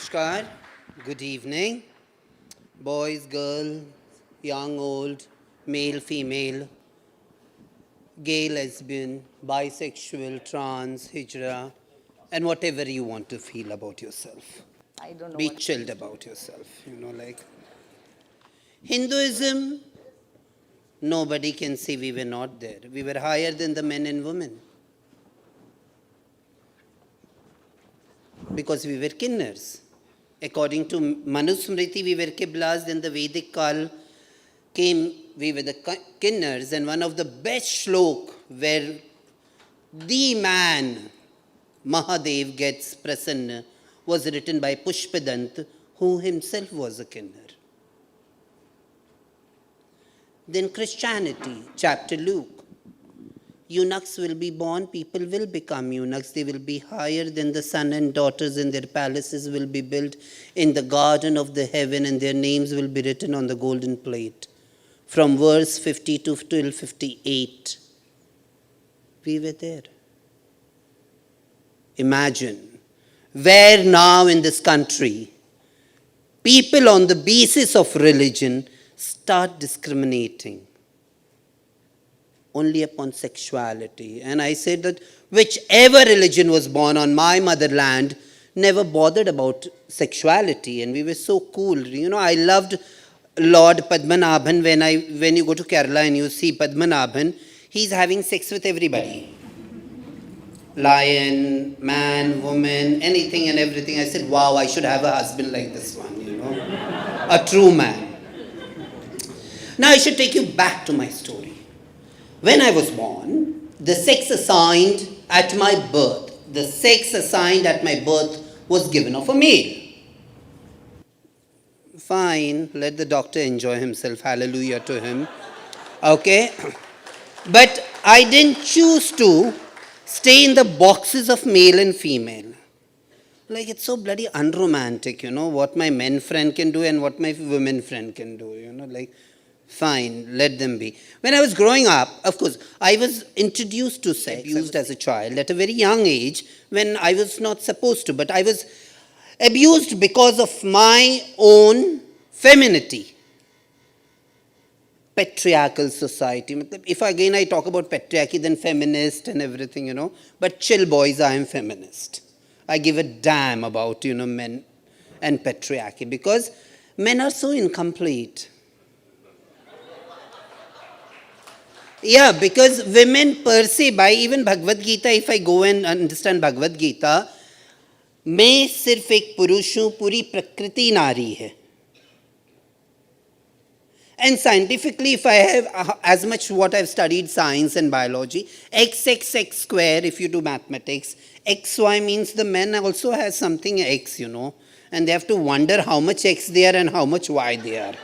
Namaskar, good evening, boys, girls, young, old, male, female, gay, lesbian, bisexual, trans, hijra, and whatever you want to feel about yourself. I don't know Be what. chilled about yourself, like Hinduism, nobody can say we were not there. We were higher than the men and women. Because we were kinners. According to Manusmriti, we were Kiblas. Then the Vedic Kal came, we were the kinners. And one of the best shlok where the man, Mahadev, gets prasanna was written by Pushpadant, who himself was a kinner. Then Christianity, chapter Luke. Eunuchs will be born, people will become eunuchs. They will be higher than the son and daughters, and their palaces will be built in the garden of the heaven, and their names will be written on the golden plate. From verse 52 till 58. We were there. Imagine, where now in this country, people on the basis of religion start discriminating only upon sexuality. And I said that whichever religion was born on my motherland never bothered about sexuality, and we were so cool. I loved Lord Padmanabhan. When you go to Kerala and you see Padmanabhan, he's having sex with everybody. Lion, man, woman, anything and everything. I said, wow, I should have a husband like this one, a true man. Now I should take you back to my story. When I was born, the sex assigned at my birth was given of a male. Fine, let the doctor enjoy himself. Hallelujah to him. Okay? But I didn't choose to stay in the boxes of male and female. Like, it's so bloody unromantic, what my men friend can do and what my women friend can do, fine, let them be. When I was growing up, of course, I was introduced to sex, abused as a child at a very young age when I was not supposed to, but I was abused because of my own femininity. Patriarchal society. If again I talk about patriarchy, then feminist and everything, but chill boys, I am feminist. I give a damn about, men and patriarchy because men are so incomplete. Yeah, because women per se, by even Bhagavad Gita, if I go and understand Bhagavad Gita, मैं सिर्फ एक पुरुष हूँ, पूरी प्रकृति नारी है. And scientifically, if I have as much what I've studied science and biology, x square, if you do mathematics, xy means the men also has something x, and they have to wonder how much x they are and how much y they are.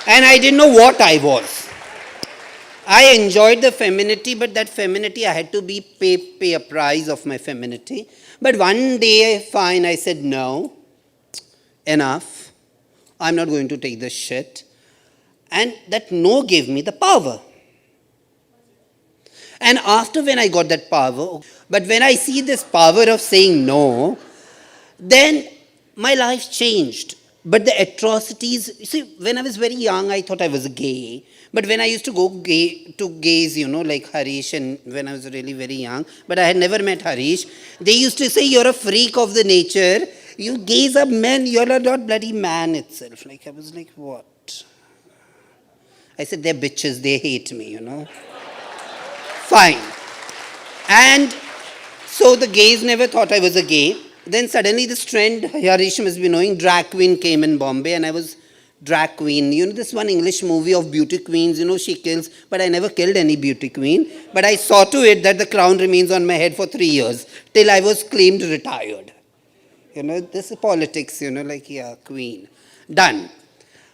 And I didn't know what I was. I enjoyed the femininity, but that femininity, I had to pay a price of my femininity. But one day, fine, I said, no, enough. I'm not going to take this shit. And that no gave me the power. And after when I got that power, but when I see this power of saying no, then my life changed. But the atrocities, you see, when I was very young, I thought I was gay. But when I used to go to gays, like Harish, and when I was really very young, but I had never met Harish, they used to say, you're a freak of the nature. You gays are men, you're not bloody man itself. Like, I was like, what? I said, they're bitches, they hate me, Fine. And so the gays never thought I was a gay. Then suddenly this trend, Harish must be knowing, drag queen came in Bombay, and I was drag queen. This one English movie of beauty queens, she kills, but I never killed any beauty queen. But I saw to it that the crown remains on my head for 3 years, till I was claimed retired. This is politics, yeah, queen. Done.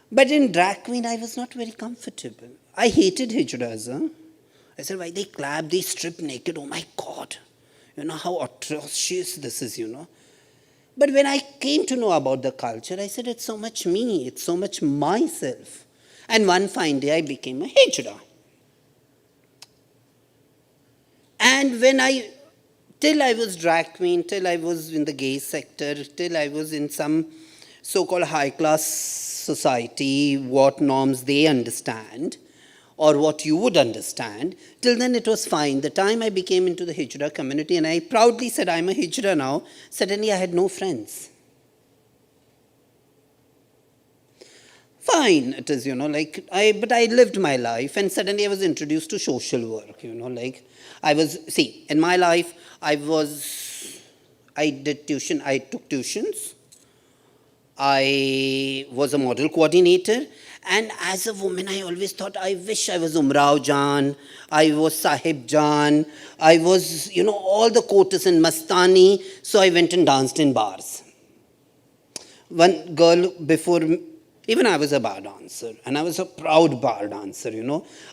But in drag queen, I was not very comfortable. I hated hijras. I said, why they clap, they strip naked, oh my God. How atrocious this is, But when I came to know about the culture, I said, it's so much me, it's so much myself. And one fine day, I became a hijra. And when I till I was drag queen, till I was in the gay sector, till I was in some so-called high-class society, what norms they understand, or what you would understand, till then it was fine. The time I became into the hijra community, and I proudly said I'm a hijra now, suddenly I had no friends. Fine, it is, but I lived my life, and suddenly I was introduced to social work, in my life, I did tuition, I took tuitions, I was a model coordinator, and as a woman, I always thought, I wish I was Umrao Jan, I was Sahib Jan, I was, all the quotas in Mastani, so I went and danced in bars. One girl before, even I was a bar dancer, and I was a proud bar dancer,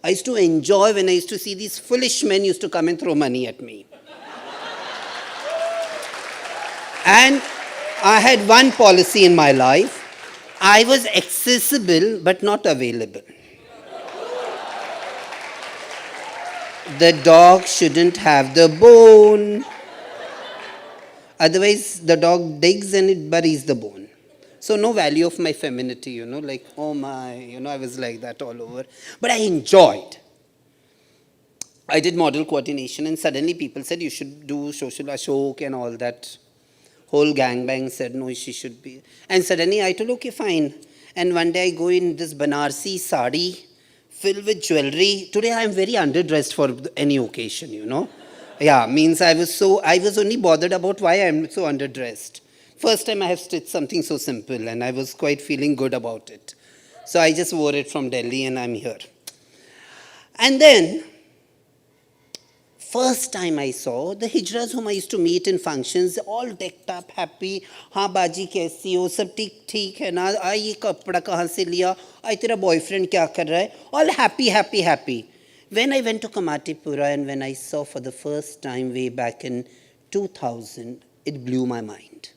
I used to enjoy when I used to see these foolish men used to come and throw money at me. And I had one policy in my life. I was accessible but not available. The dog shouldn't have the bone. Otherwise, the dog digs and it buries the bone. So no value of my femininity, oh my, I was like that all over. But I enjoyed. I did model coordination, and suddenly people said you should do social ashok and all that. Whole gangbang said, no, she should be. And suddenly I told, okay, fine. And one day I go in this Banarsi sari filled with jewelry. Today I am very underdressed for any occasion, Yeah, means I was only bothered about why I am so underdressed. First time I have stitched something so simple, and I was quite feeling good about it. So I just wore it from Delhi, and I'm here. And then, first time I saw the hijras whom I used to meet in functions, all decked up, happy. हाँ बाजी कैसी हो, सब ठीक है ना, ये कपड़ा कहाँ से लिया, तेरा boyfriend क्या कर रहा है, all happy. When I went to Kamatipura, and when I saw for the first time way back in 2000, it blew my mind.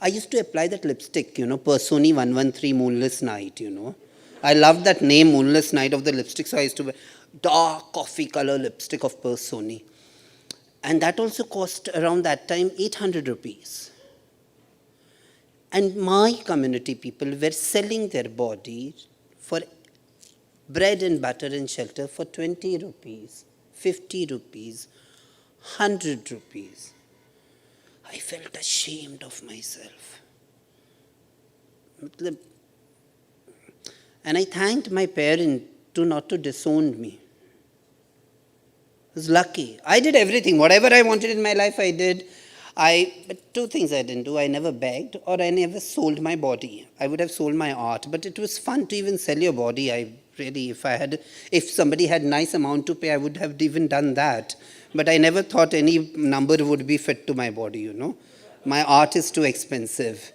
I used to apply that lipstick, Personi 113 Moonless Night, I loved that name, Moonless Night of the lipstick, so I used to wear dark coffee color lipstick of Personi. And that also cost around that time 800 rupees. And my community people were selling their body for bread and butter and shelter for 20 rupees, 50 rupees, 100 rupees. I felt ashamed of myself. And I thanked my parents not to disown me. I was lucky. I did everything. Whatever I wanted in my life, I did. But two things I didn't do. I never begged, or I never sold my body. I would have sold my art, but it was fun to even sell your body. If somebody had nice amount to pay, I would have even done that. But I never thought any number would be fit to my body, My art is too expensive.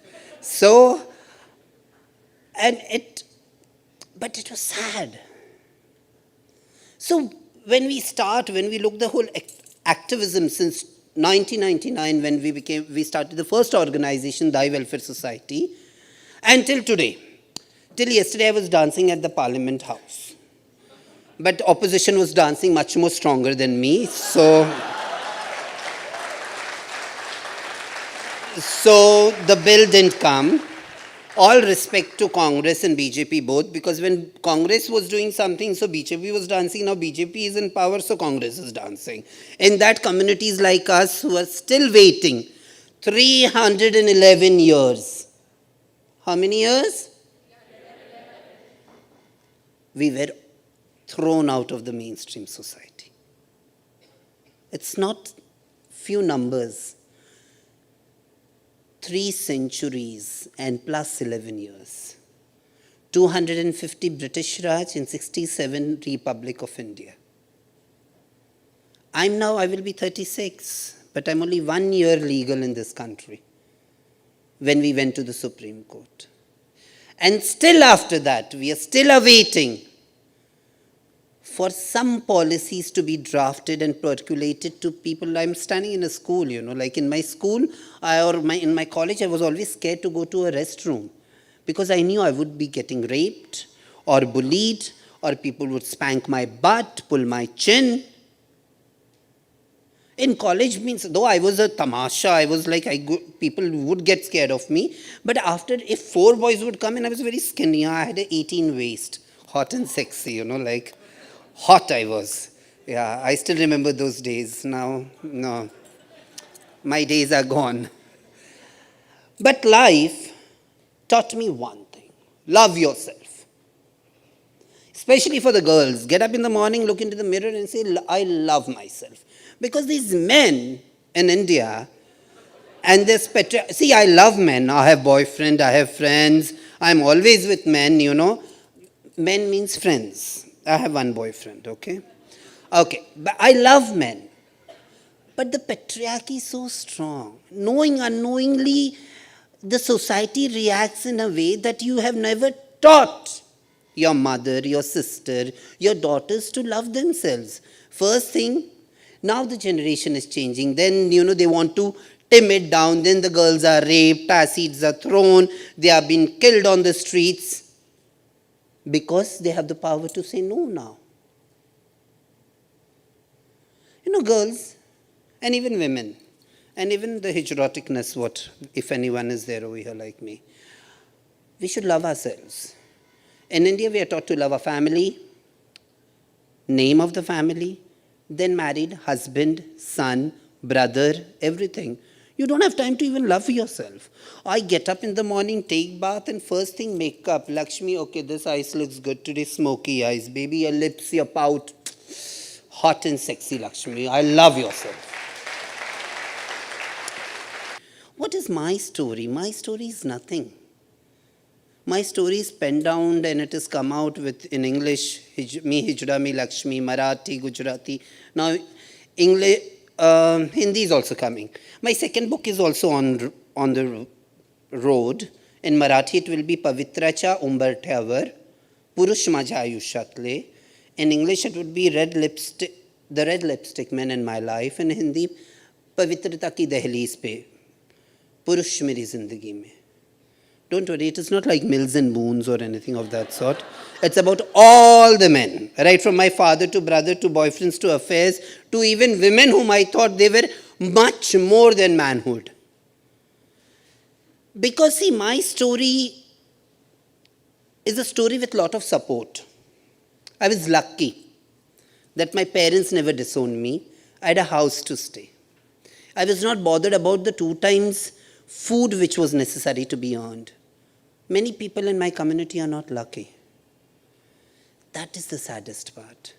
But it was sad. So when we look the whole activism since 1999, when we started the first organization, Thy Welfare Society, until today. Till yesterday I was dancing at the Parliament House. But opposition was dancing much more stronger than me, so the bill didn't come. All respect to Congress and BJP both, because when Congress was doing something, so BJP was dancing. Now BJP is in power, so Congress is dancing. In that, communities like us who are still waiting, 311 years. How many years? We were thrown out of the mainstream society. It's not few numbers. 3 centuries and plus 11 years. 250 British Raj and 67 Republic of India. I will be 36, but I'm only 1 year legal in this country when we went to the Supreme Court. And still after that, we are still awaiting for some policies to be drafted and percolated to people. I'm standing in a school, like in my school in my college, I was always scared to go to a restroom because I knew I would be getting raped or bullied, or people would spank my butt, pull my chin. In college means, though I was a tamasha, I was like, people would get scared of me. But after, if four boys would come in, I was very skinny. I had an 18 waist, hot and sexy, like hot I was. Yeah, I still remember those days. Now, no, my days are gone. But life taught me one thing: love yourself. Especially for the girls. Get up in the morning, look into the mirror, and say, I love myself. Because these men in India, and this see, I love men. I have boyfriend, I have friends. I'm always with men, Men means friends. I have one boyfriend, okay? Okay, but I love men. But the patriarchy is so strong. Knowing, unknowingly, the society reacts in a way that you have never taught your mother, your sister, your daughters to love themselves. First thing, now the generation is changing. Then, they want to tame it down. Then the girls are raped, acids are thrown, they are being killed on the streets because they have the power to say no now. Girls and even women, and even the hijroticness, what, if anyone is there over here like me, we should love ourselves. In India, we are taught to love our family, name of the family, then married, husband, son, brother, everything. You don't have time to even love yourself. I get up in the morning, take bath, and first thing, makeup. Laxmi, okay, this eyes looks good today, smoky eyes. Baby, your lips, your pout. Hot and sexy, Laxmi. I love yourself. What is my story? My story is nothing. My story is penned down and it has come out with in English, me hijra, me Laxmi, Marathi, Gujarati. Now, English, Hindi is also coming. My second book is also on the road. In Marathi, it will be Pavitracha Umbartyavar, Purush Majha Ayushatle. In English, it would be The Red Lipstick Man in My Life. In Hindi, Pavitrata Ki Dehliz Pe, Purush Meri Zindagi Mein. Don't worry, it is not like Mills and Boons or anything of that sort. It's about all the men, right from my father to brother to boyfriends to affairs to even women whom I thought they were much more than manhood. Because see, my story is a story with a lot of support. I was lucky that my parents never disowned me. I had a house to stay. I was not bothered about the 2 times food which was necessary to be earned. Many people in my community are not lucky. That is the saddest part.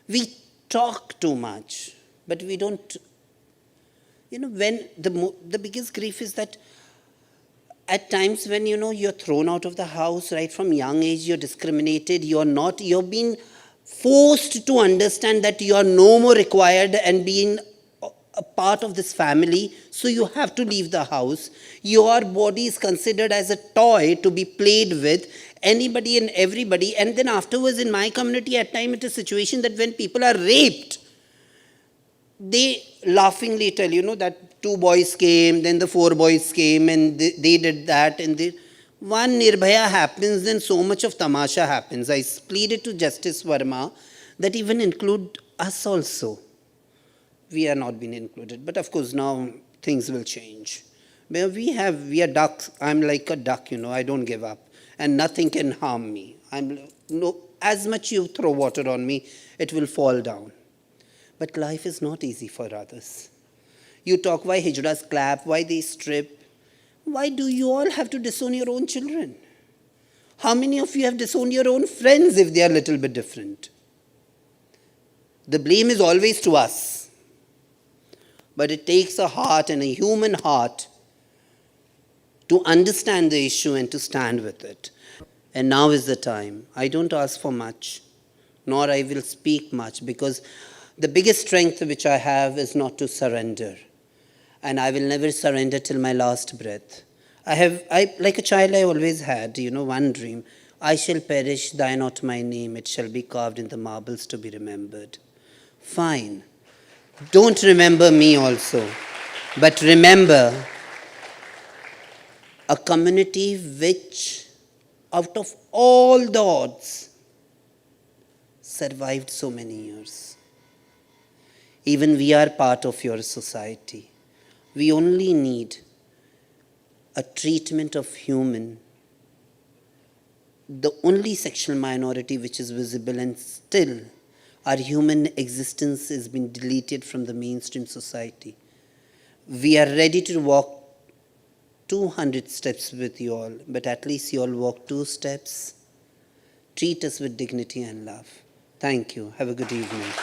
We talk too much, but we don't. When the biggest grief is that at times when, you're thrown out of the house, right from young age, you're discriminated, you're being forced to understand that you are no more required and being a part of this family, so you have to leave the house. Your body is considered as a toy to be played with, anybody and everybody. And then afterwards in my community, at times it is a situation that when people are raped, they laughingly tell, that 2 boys came, then the 4 boys came, and they did that, and one Nirbhaya happens, then so much of tamasha happens. I pleaded to Justice Verma that even include us also. We are not being included. But of course now things will change. We are ducks. I'm like a duck, I don't give up. And nothing can harm me. As much you throw water on me, it will fall down. But life is not easy for others. You talk why hijras clap, why they strip. Why do you all have to disown your own children? How many of you have disowned your own friends if they are a little bit different? The blame is always to us. But it takes a heart and a human heart to understand the issue and to stand with it. And now is the time. I don't ask for much, nor I will speak much, because the biggest strength which I have is not to surrender. And I will never surrender till my last breath. Like a child I always had, one dream. I shall perish, thy not my name, it shall be carved in the marbles to be remembered. Fine. Don't remember me also, but remember a community which, out of all the odds, survived so many years. Even we are part of your society. We only need a treatment of human. The only sexual minority which is visible, and still our human existence has been deleted from the mainstream society. We are ready to walk 200 steps with you all, but at least you all walk 2 steps. Treat us with dignity and love. Thank you. Have a good evening.